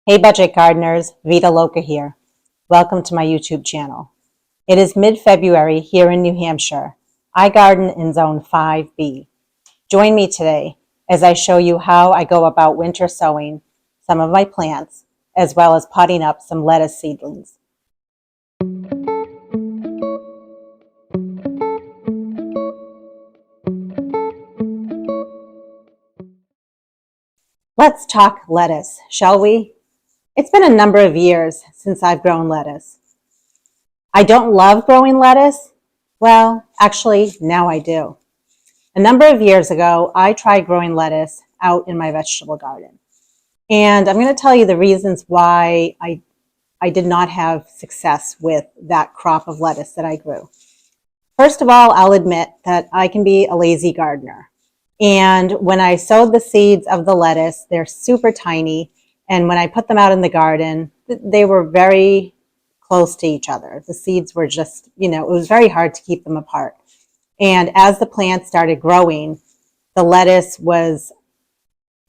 Hey budget gardeners, Vita Loca here. Welcome to my YouTube channel. It is mid-February here in New Hampshire. I garden in Zone 5B. Join me today as I show you how I go about winter sowing some of my plants, as well as potting up some lettuce seedlings. Let's talk lettuce, shall we? It's been a number of years since I've grown lettuce. I don't love growing lettuce. Well, actually, now I do. A number of years ago, I tried growing lettuce out in my vegetable garden. And I'm going to tell you the reasons why I did not have success with that crop of lettuce that I grew. First of all, I'll admit that I can be a lazy gardener. And when I sowed the seeds of the lettuce, they're super tiny. And when I put them out in the garden, they were very close to each other. The seeds were just, it was very hard to keep them apart. And as the plants started growing, the lettuce was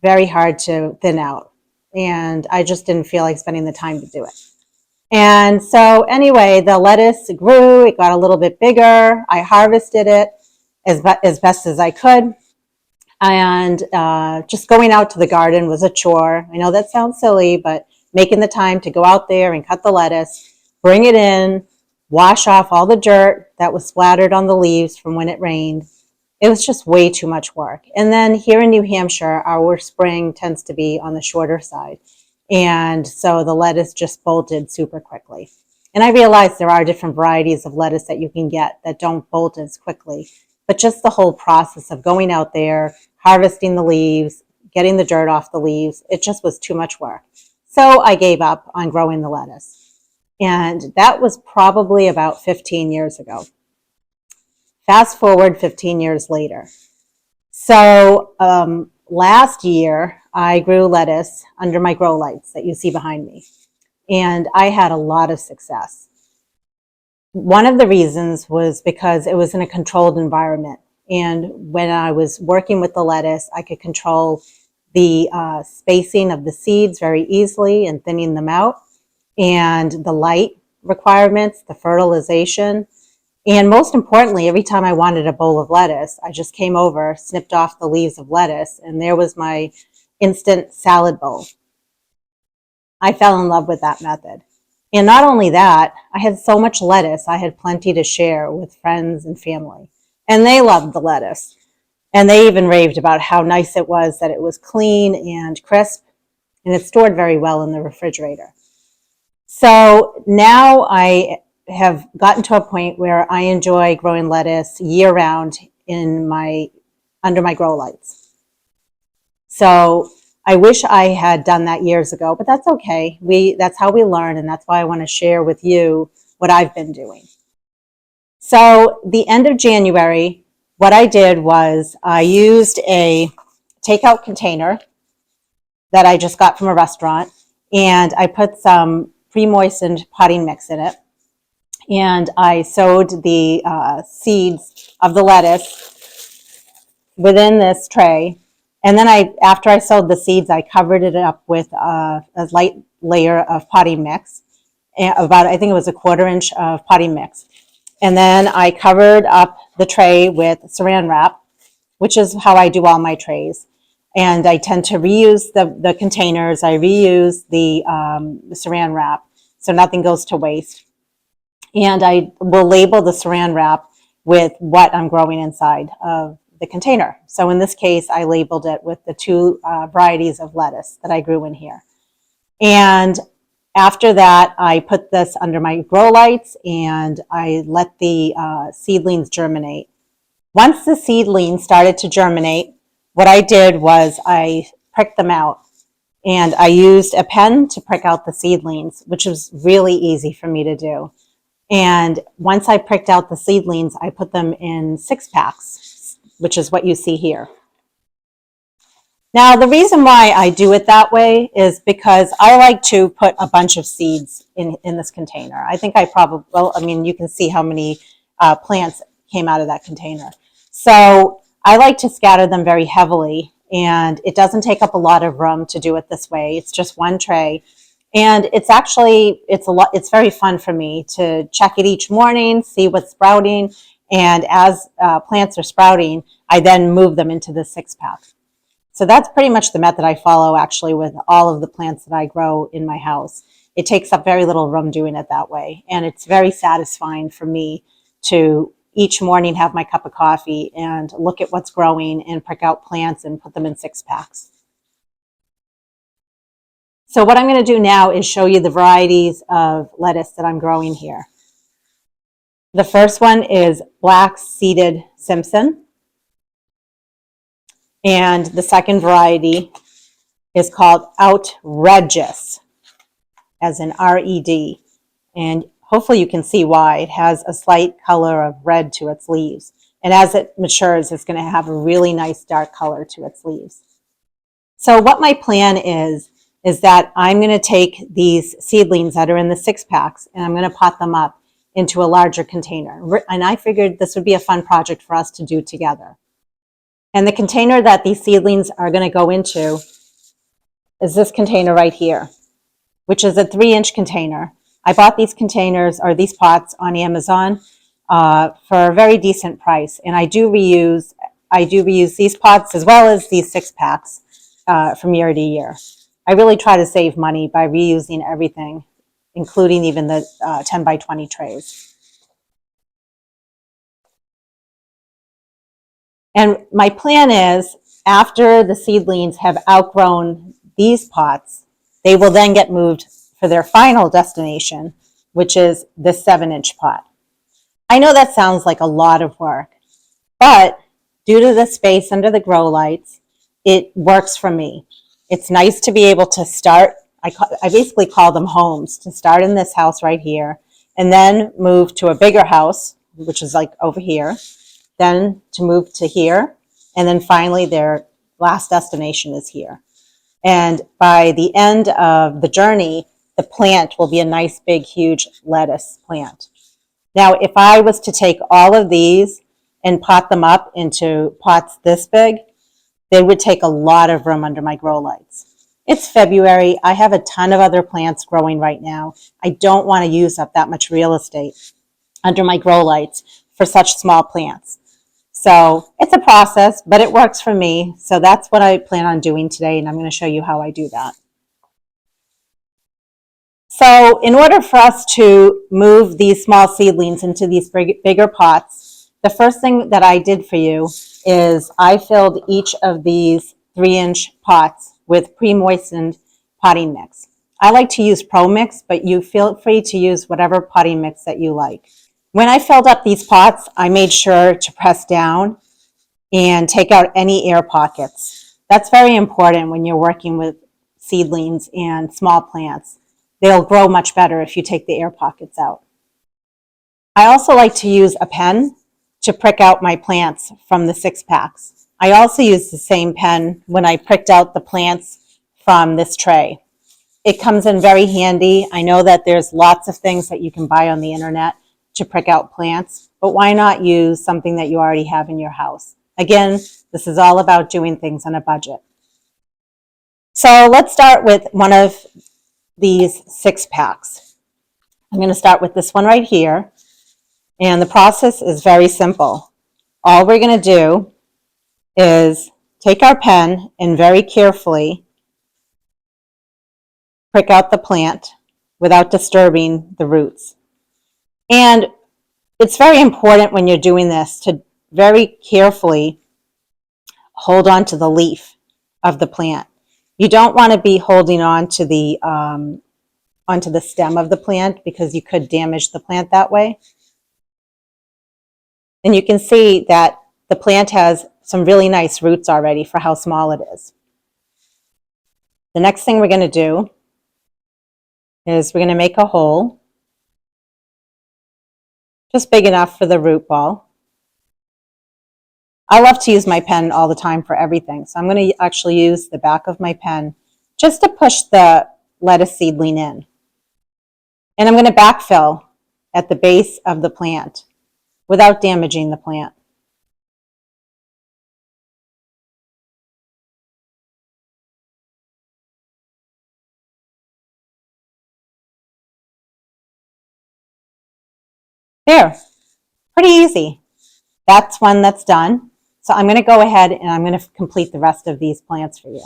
very hard to thin out. And I just didn't feel like spending the time to do it. And so anyway, the lettuce grew, it got a little bit bigger. I harvested it as best as I could. And just going out to the garden was a chore. I know that sounds silly, but making the time to go out there and cut the lettuce, bring it in, wash off all the dirt that was splattered on the leaves from when it rained. It was just way too much work. And then here in New Hampshire, our spring tends to be on the shorter side. And so the lettuce just bolted super quickly. And I realized there are different varieties of lettuce that you can get that don't bolt as quickly. But just the whole process of going out there, harvesting the leaves, getting the dirt off the leaves, it just was too much work. So I gave up on growing the lettuce. And that was probably about 15 years ago. Fast forward 15 years later. So last year, I grew lettuce under my grow lights that you see behind me. And I had a lot of success. One of the reasons was because it was in a controlled environment. And when I was working with the lettuce, I could control the spacing of the seeds very easily and thinning them out, and the light requirements, the fertilization. And most importantly, every time I wanted a bowl of lettuce, I just came over, snipped off the leaves of lettuce, and there was my instant salad bowl. I fell in love with that method. And not only that, I had so much lettuce, I had plenty to share with friends and family. And they loved the lettuce. And they even raved about how nice it was, that it was clean and crisp, and it stored very well in the refrigerator. So now I have gotten to a point where I enjoy growing lettuce year-round under my grow lights. So I wish I had done that years ago, but that's okay. That's how we learn, and that's why I want to share with you what I've been doing. So the end of January, what I did was I used a takeout container that I just got from a restaurant, and I put some pre-moistened potting mix in it. And I sowed the seeds of the lettuce within this tray. And then after I sowed the seeds, I covered it up with a light layer of potting mix, I think it was a 1/4 inch of potting mix. And then I covered up the tray with saran wrap, which is how I do all my trays. And I tend to reuse the containers. I reuse the saran wrap, so nothing goes to waste. And I will label the saran wrap with what I'm growing inside of the container. So in this case, I labeled it with the two varieties of lettuce that I grew in here. And after that, I put this under my grow lights and I let the seedlings germinate. Once the seedlings started to germinate, what I did was I pricked them out. And I used a pen to prick out the seedlings, which was really easy for me to do. And once I pricked out the seedlings, I put them in 6-packs, which is what you see here. Now, the reason why I do it that way is because I like to put a bunch of seeds in this container. I think you can see how many plants came out of that container. So I like to scatter them very heavily, and it doesn't take up a lot of room to do it this way. It's just one tray. And it's very fun for me to check it each morning, see what's sprouting. And as plants are sprouting, I then move them into the 6-pack. So that's pretty much the method I follow actually with all of the plants that I grow in my house. It takes up very little room doing it that way. And it's very satisfying for me to each morning have my cup of coffee and look at what's growing and pick out plants and put them in 6-packs. So what I'm going to do now is show you the varieties of lettuce that I'm growing here. The first one is black seeded Simpson. And the second variety is called Outrageous, as in R-E-D. And hopefully you can see why. It has a slight color of red to its leaves. And as it matures, it's going to have a really nice dark color to its leaves. So what my plan is that I'm going to take these seedlings that are in the 6-packs and I'm going to pot them up into a larger container. And I figured this would be a fun project for us to do together. And the container that these seedlings are going to go into is this container right here, which is a 3-inch container. I bought these containers or these pots on Amazon for a very decent price. And I do reuse these pots as well as these 6-packs from year to year. I really try to save money by reusing everything, including even the 10 by 20 trays. And my plan is, after the seedlings have outgrown these pots, they will then get moved for their final destination, which is this 7-inch pot. I know that sounds like a lot of work, but due to the space under the grow lights, it works for me. It's nice to be able to start, I basically call them homes, to start in this house right here, and then move to a bigger house, which is like over here, then to move to here, and then finally their last destination is here. And by the end of the journey, the plant will be a nice, big, huge lettuce plant. Now, if I was to take all of these and pot them up into pots this big, they would take a lot of room under my grow lights. It's February. I have a ton of other plants growing right now. I don't want to use up that much real estate under my grow lights for such small plants. So it's a process, but it works for me. So that's what I plan on doing today, and I'm going to show you how I do that. So in order for us to move these small seedlings into these bigger pots, the first thing that I did for you is I filled each of these 3-inch pots with pre-moistened potting mix. I like to use Pro Mix, but you feel free to use whatever potting mix that you like. When I filled up these pots, I made sure to press down and take out any air pockets. That's very important when you're working with seedlings and small plants. They'll grow much better if you take the air pockets out. I also like to use a pen to prick out my plants from the 6-packs. I also use the same pen when I pricked out the plants from this tray. It comes in very handy. I know that there's lots of things that you can buy on the internet to prick out plants, but why not use something that you already have in your house? Again, this is all about doing things on a budget. So let's start with one of these 6-packs. I'm going to start with this one right here. And the process is very simple. All we're going to do is take our pen and very carefully prick out the plant without disturbing the roots. And it's very important when you're doing this to very carefully hold on to the leaf of the plant. You don't want to be holding on to onto the stem of the plant because you could damage the plant that way. And you can see that the plant has some really nice roots already for how small it is. The next thing we're going to do is we're going to make a hole just big enough for the root ball. I love to use my pen all the time for everything, so I'm going to actually use the back of my pen just to push the lettuce seedling in. And I'm going to backfill at the base of the plant without damaging the plant. There, pretty easy. That's one that's done. So I'm going to go ahead and I'm going to complete the rest of these plants for you.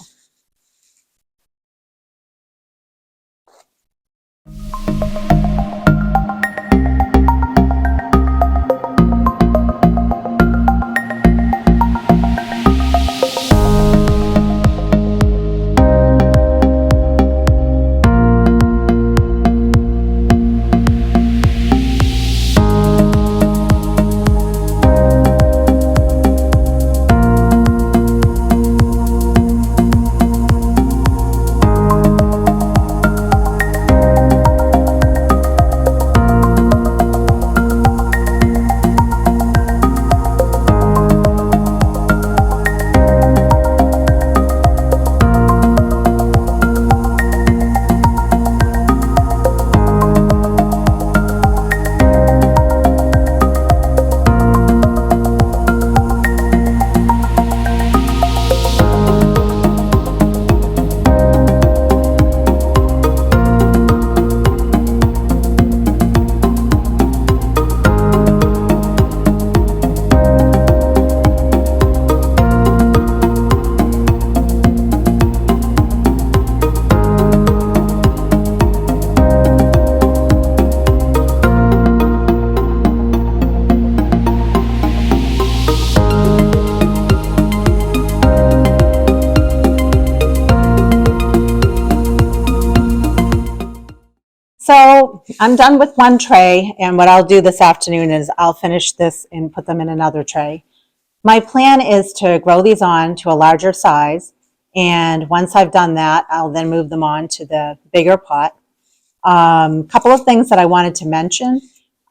So I'm done with one tray, and what I'll do this afternoon is I'll finish this and put them in another tray. My plan is to grow these on to a larger size, and once I've done that, I'll then move them on to the bigger pot. Couple of things that I wanted to mention.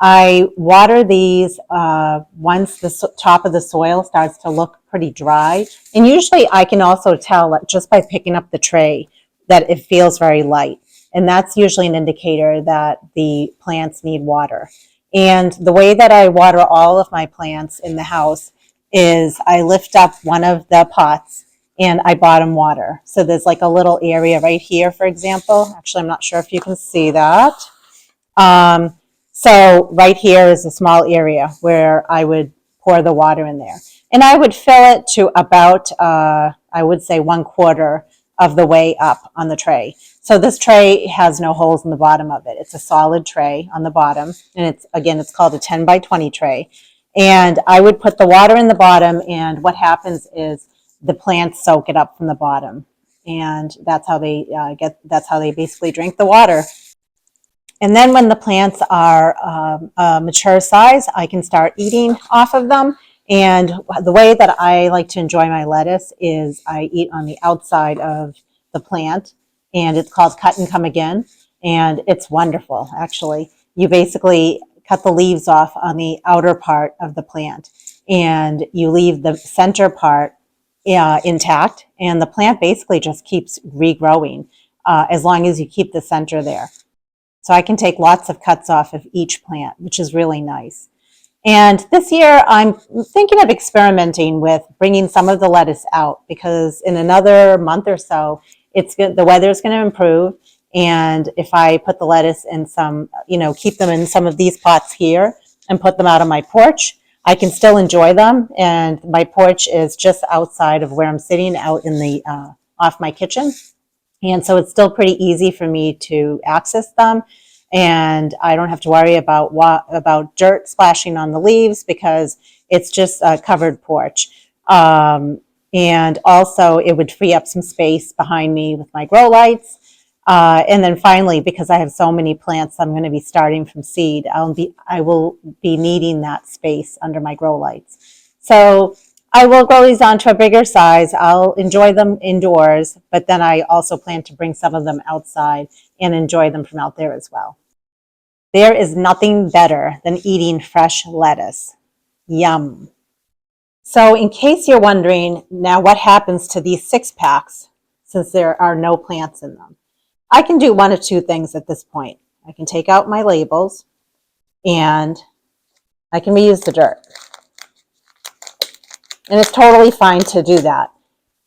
I water these once the top of the soil starts to look pretty dry. And usually I can also tell just by picking up the tray that it feels very light. And that's usually an indicator that the plants need water. And the way that I water all of my plants in the house is I lift up one of the pots and I bottom water. So there's like a little area right here, for example. Actually, I'm not sure if you can see that. Um, so right here is a small area where I would pour the water in there. And I would fill it to about, I would say 1/4 of the way up on the tray. So this tray has no holes in the bottom of it. It's a solid tray on the bottom. And it's called a 10 by 20 tray. And I would put the water in the bottom, and what happens is the plants soak it up from the bottom. And that's how they basically drink the water. And then when the plants are a mature size, I can start eating off of them. And the way that I like to enjoy my lettuce is I eat on the outside of the plant, and it's called Cut and Come Again. And it's wonderful, actually. You basically cut the leaves off on the outer part of the plant, and you leave the center part intact, and the plant basically just keeps regrowing as long as you keep the center there. So I can take lots of cuts off of each plant, which is really nice. And this year I'm thinking of experimenting with bringing some of the lettuce out, because in another month or so, the weather's going to improve. And if I put the lettuce in some, keep them in some of these pots here and put them out on my porch, I can still enjoy them. And my porch is just outside of where I'm sitting, out in the off my kitchen. And so it's still pretty easy for me to access them. And I don't have to worry about dirt splashing on the leaves, because it's just a covered porch. And also it would free up some space behind me with my grow lights. And then finally, because I have so many plants, I'm going to be starting from seed. I will be needing that space under my grow lights. So I will grow these onto a bigger size. I'll enjoy them indoors, but then I also plan to bring some of them outside and enjoy them from out there as well. There is nothing better than eating fresh lettuce. Yum. So in case you're wondering, now what happens to these 6-packs since there are no plants in them? I can do one of two things at this point. I can take out my labels and I can reuse the dirt. And it's totally fine to do that.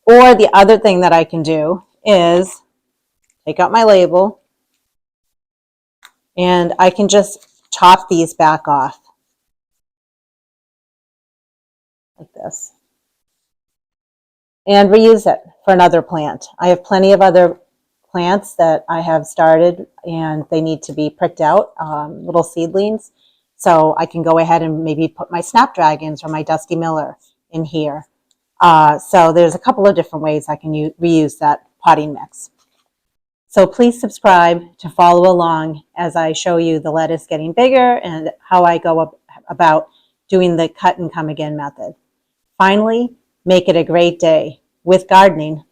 Or the other thing that I can do is take out my label and I can just top these back off. this and reuse it for another plant. I have plenty of other plants that I have started and they need to be pricked out, little seedlings. So I can go ahead and maybe put my snapdragons or my dusty miller in here. So there's a couple of different ways I can reuse that potting mix. So please subscribe to follow along as I show you the lettuce getting bigger and how I go about doing the cut and come again method. Finally, make it a great day with gardening.